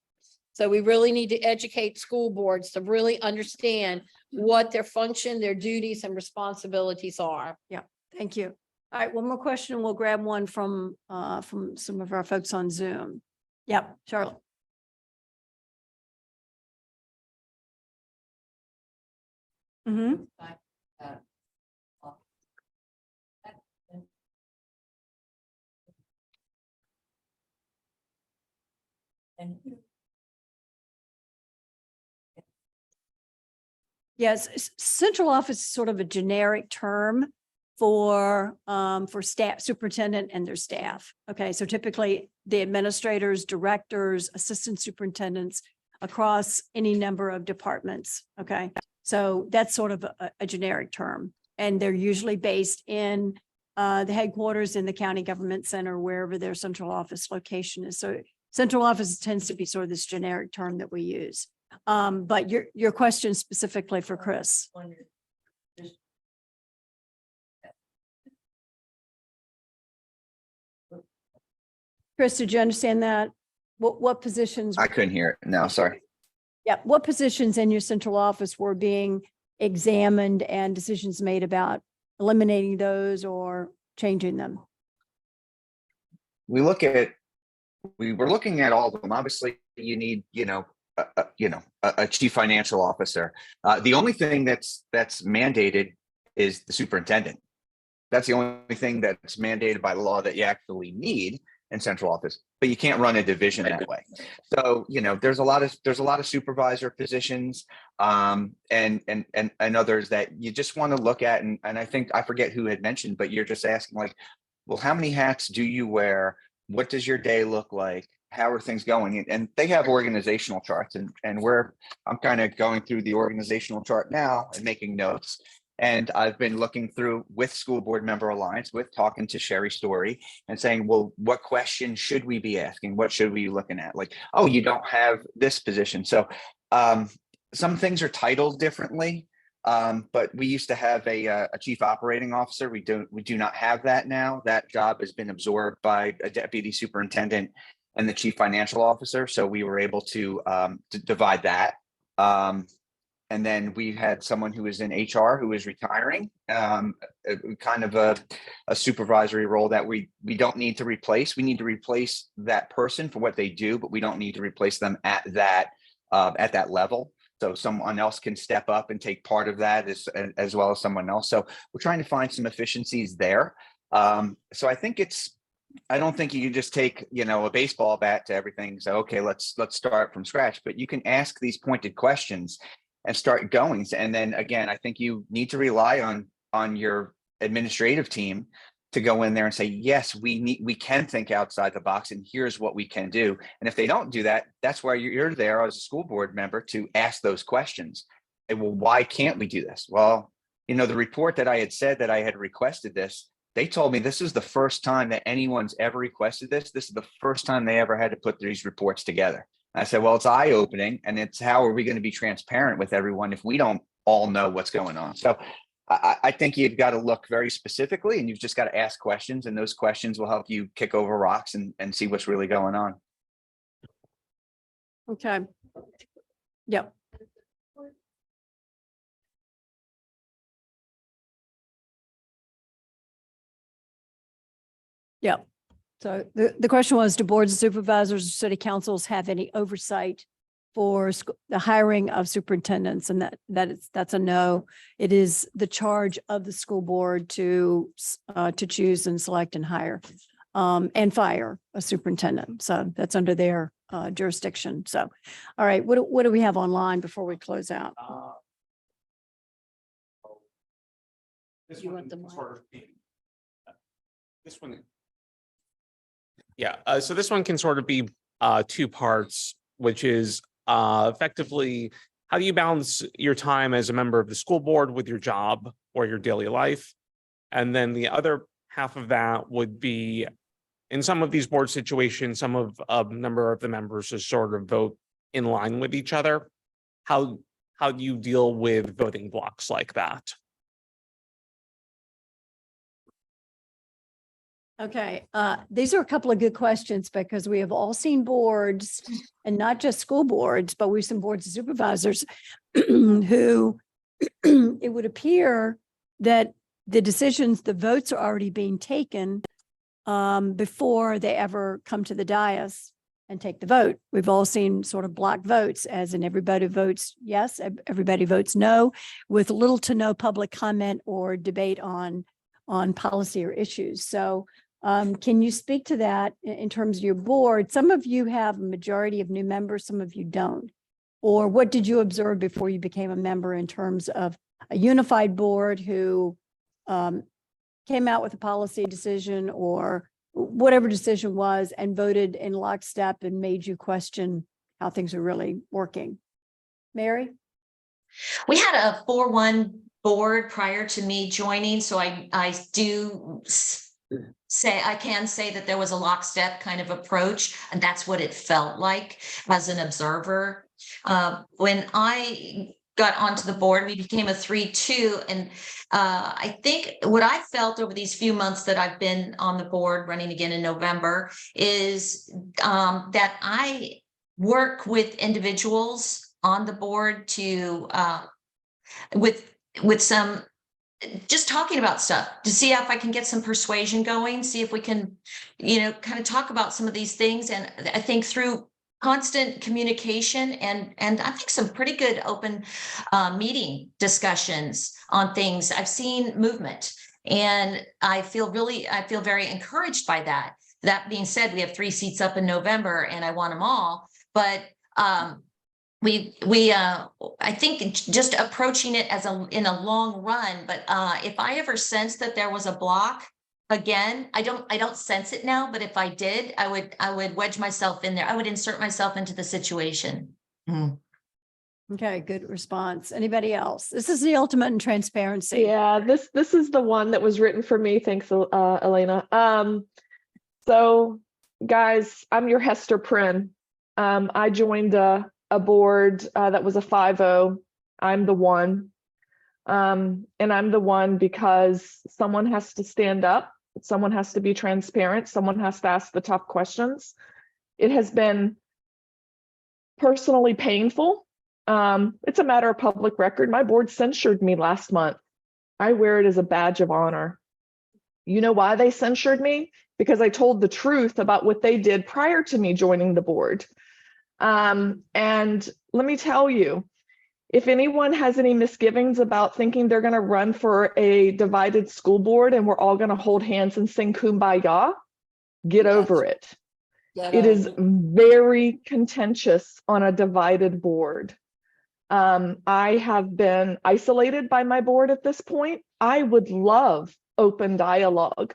So we really need to educate school boards to really understand what their function, their duties and responsibilities are. Yeah, thank you. All right, one more question. We'll grab one from some of our folks on Zoom. Yep, Charlotte. Mm-hmm. Yes, central office is sort of a generic term for staff, superintendent and their staff. Okay, so typically the administrators, directors, assistant superintendents across any number of departments. Okay, so that's sort of a generic term, and they're usually based in the headquarters in the county government center, wherever their central office location is. So central office tends to be sort of this generic term that we use. But your question specifically for Chris. Chris, did you understand that? What positions? I couldn't hear it. No, sorry. Yeah, what positions in your central office were being examined and decisions made about eliminating those or changing them? We were looking at all of them. Obviously, you need, a chief financial officer. The only thing that's mandated is the superintendent. That's the only thing that's mandated by law that you actually need in central office, but you can't run a division that way. So, there's a lot of supervisor positions and others that you just want to look at. And I think, I forget who had mentioned, but you're just asking like, well, how many hats do you wear? What does your day look like? How are things going? And they have organizational charts, and I'm kind of going through the organizational chart now and making notes. And I've been looking through with School Board Member Alliance, with talking to Sherry Story and saying, well, what questions should we be asking? What should we be looking at? Like, oh, you don't have this position. So some things are titled differently. But we used to have a chief operating officer. We do not have that now. That job has been absorbed by a deputy superintendent and the chief financial officer. So we were able to divide that. And then we had someone who was in HR who is retiring, kind of a supervisory role that we don't need to replace. We need to replace that person for what they do, but we don't need to replace them at that level. So someone else can step up and take part of that as well as someone else. So we're trying to find some efficiencies there. So I don't think you can just take, a baseball bat to everything. So, okay, let's start from scratch, but you can ask these pointed questions and start going. And then again, I think you need to rely on your administrative team to go in there and say, yes, we can think outside the box, and here's what we can do. And if they don't do that, that's why you're there as a school board member to ask those questions. And, well, why can't we do this? Well, you know, the report that I had said that I had requested this, they told me this is the first time that anyone's ever requested this. This is the first time they ever had to put these reports together. And I said, well, it's eye-opening, and it's how are we going to be transparent with everyone if we don't all know what's going on? So I think you've got to look very specifically, and you've just got to ask questions, and those questions will help you kick over rocks and see what's really going on. Okay. Yep. Yep. So the question was, do boards of supervisors or city councils have any oversight for the hiring of superintendents? And that's a no. It is the charge of the school board to choose and select and hire and fire a superintendent. So that's under their jurisdiction. So, all right, what do we have online before we close out? This You one want the mic? sort of this one. Yeah, so this one can sort of be two parts, which is effectively, how do you balance your time as a member of the school board with your job or your daily life? And then the other half of that would be, in some of these board situations, some of a number of the members just sort of vote in line with each other. How do you deal with voting blocks like that? Okay, these are a couple of good questions because we have all seen boards, and not just school boards, but we've seen boards of supervisors who it would appear that the decisions, the votes are already being taken before they ever come to the dais and take the vote. We've all seen sort of block votes, as in everybody votes yes, everybody votes no, with little to no public comment or debate on policy or issues. So can you speak to that in terms of your board? Some of you have a majority of new members, some of you don't. Or what did you observe before you became a member in terms of a unified board who came out with a policy decision or whatever decision was and voted in lockstep and made you question how things are really working? Mary? We had a 4-1 board prior to me joining, so I can say that there was a lockstep kind of approach, and that's what it felt like as an observer. When I got onto the board, we became a 3-2, and I think what I felt over these few months that I've been on the board, running again in November, is that I work with individuals on the board to with some just talking about stuff to see if I can get some persuasion going, see if we can, kind of talk about some of these things. And I think through constant communication and I think some pretty good open meeting discussions on things, I've seen movement, and I feel very encouraged by that. That being said, we have 3 seats up in November and I want them all, but I think just approaching it as in a long run, but if I ever sensed that there was a block, again, I don't sense it now, but if I did, I would wedge myself in there. I would insert myself into the situation. Okay, good response. Anybody else? This is the ultimate in transparency. Yeah, this is the one that was written for me. Thanks, Elena. So guys, I'm your Hester Prynne. I joined a board that was a 5-0. I'm the one. And I'm the one because someone has to stand up. Someone has to be transparent. Someone has to ask the tough questions. It has been personally painful. It's a matter of public record. My board censured me last month. I wear it as a badge of honor. You know why they censured me? Because I told the truth about what they did prior to me joining the board. And let me tell you, if anyone has any misgivings about thinking they're going to run for a divided school board and we're all going to hold hands and sing Kumbaya, get over it. It is very contentious on a divided board. I have been isolated by my board at this point. I would love open dialogue.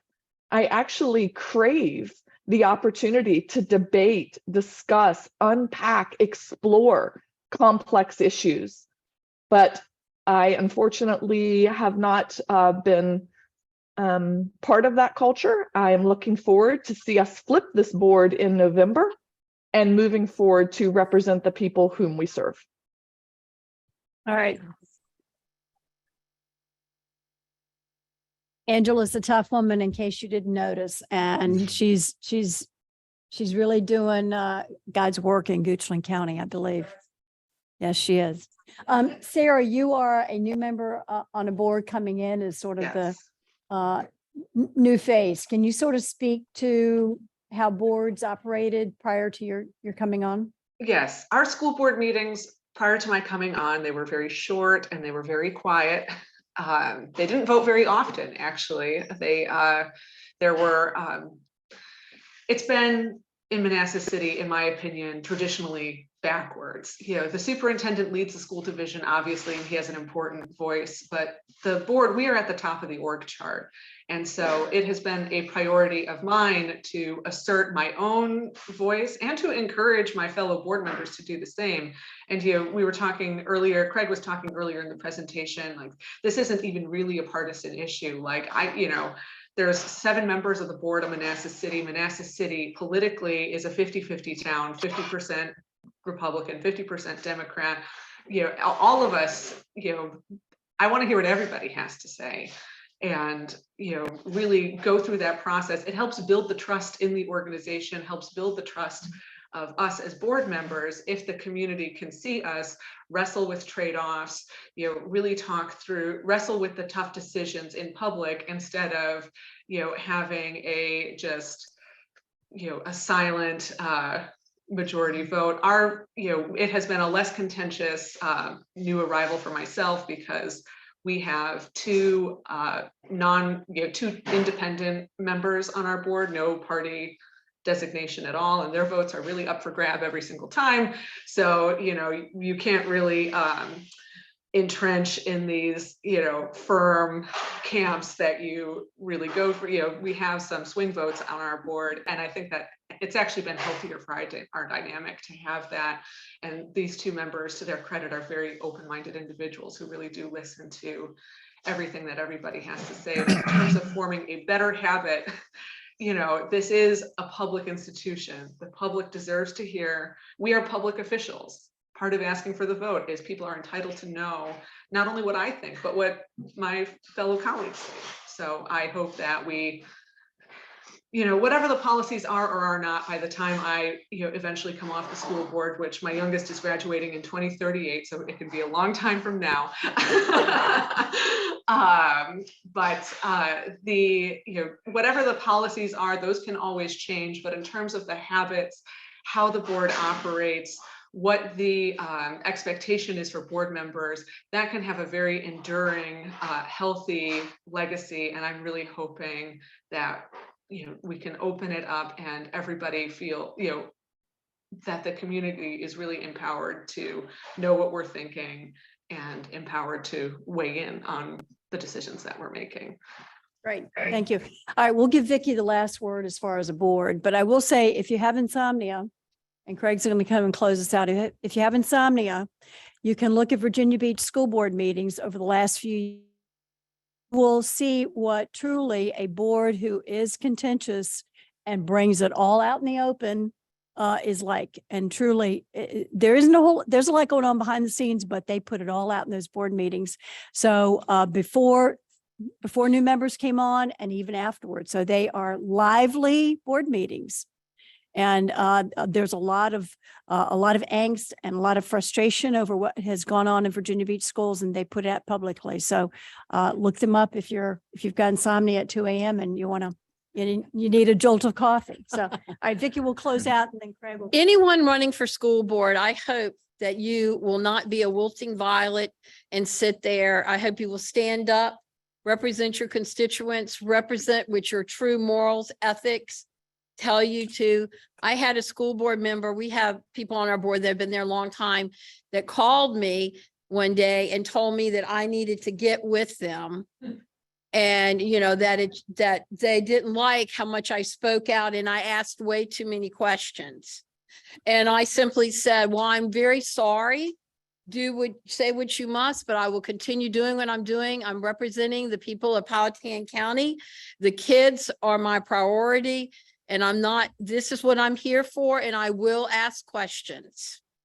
I actually crave the opportunity to debate, discuss, unpack, explore complex issues. But I unfortunately have not been part of that culture. I am looking forward to see us flip this board in November and moving forward to represent the people whom we serve. All right. Angela's a tough woman, in case you didn't notice, and she's really doing God's work in Goochland County, I believe. Yes, she is. Sarah, you are a new member on a board coming in as sort of Yes. the new face. Can you sort of speak to how boards operated prior to your coming on? Yes, our school board meetings prior to my coming on, they were very short and they were very quiet. They didn't vote very often, actually. It's been in Manassas City, in my opinion, traditionally backwards. You know, the superintendent leads the school division, obviously, and he has an important voice, but the board, we are at the top of the org chart. And so it has been a priority of mine to assert my own voice and to encourage my fellow board members to do the same. And we were talking earlier, Craig was talking earlier in the presentation, like this isn't even really a partisan issue. Like there's 7 members of the board of Manassas City. Manassas City politically is a 50-50 town, 50% Republican, 50% Democrat. All of us, I want to hear what everybody has to say. And really go through that process. It helps build the trust in the organization, helps build the trust of us as board members. If the community can see us wrestle with trade-offs, really wrestle with the tough decisions in public instead of having a silent majority vote. It has been a less contentious new arrival for myself because we have 2 2 independent members on our board, no party designation at all, and their votes are really up for grab every single time. So, you can't really entrench in these, firm camps that you really go for. We have some swing votes on our board, and I think that it's actually been healthier for our dynamic to have that. And these 2 members, to their credit, are very open-minded individuals who really do listen to everything that everybody has to say. But in terms of forming a better habit, this is a public institution. The public deserves to hear. We are public officials. Part of asking for the vote is people are entitled to know not only what I think, but what my fellow colleagues think. So I hope that we, whatever the policies are or are not, by the time I, eventually come off the school board, which my youngest is graduating in 2038, so it can be a long time from now. Whatever the policies are, those can always change. But in terms of the habits, how the board operates, what the expectation is for board members, that can have a very enduring, healthy legacy. And I'm really hoping that we can open it up and everybody feel that the community is really empowered to know what we're thinking and empowered to weigh in on the decisions that we're making. Great, thank you. All right, we'll give Vicki the last word as far as a board, but I will say, if you have insomnia, and Craig's going to come and close us out. If you have insomnia, you can look at Virginia Beach school board meetings over the last few years. We'll see what truly a board who is contentious and brings it all out in the open is like. And truly, there's a lot going on behind the scenes, but they put it all out in those board meetings. So before new members came on and even afterwards. So they are lively board meetings. And there's a lot of angst and a lot of frustration over what has gone on in Virginia Beach schools, and they put it out publicly. So look them up if you've got insomnia at 2 a.m. and you need a jolt of coffee. So all right, Vicki will close out, and then Craig will. Anyone running for school board, I hope that you will not be a wilting violet and sit there. I hope you will stand up, represent your constituents, represent with your true morals, ethics, tell you to. I had a school board member, we have people on our board that have been there a long time, that called me one day and told me that I needed to get with them. And that they didn't like how much I spoke out and I asked way too many questions. And I simply said, well, I'm very sorry. Say what you must, but I will continue doing what I'm doing. I'm representing the people of Powhatan County. The kids are my priority, and this is what I'm here for, and I will ask questions.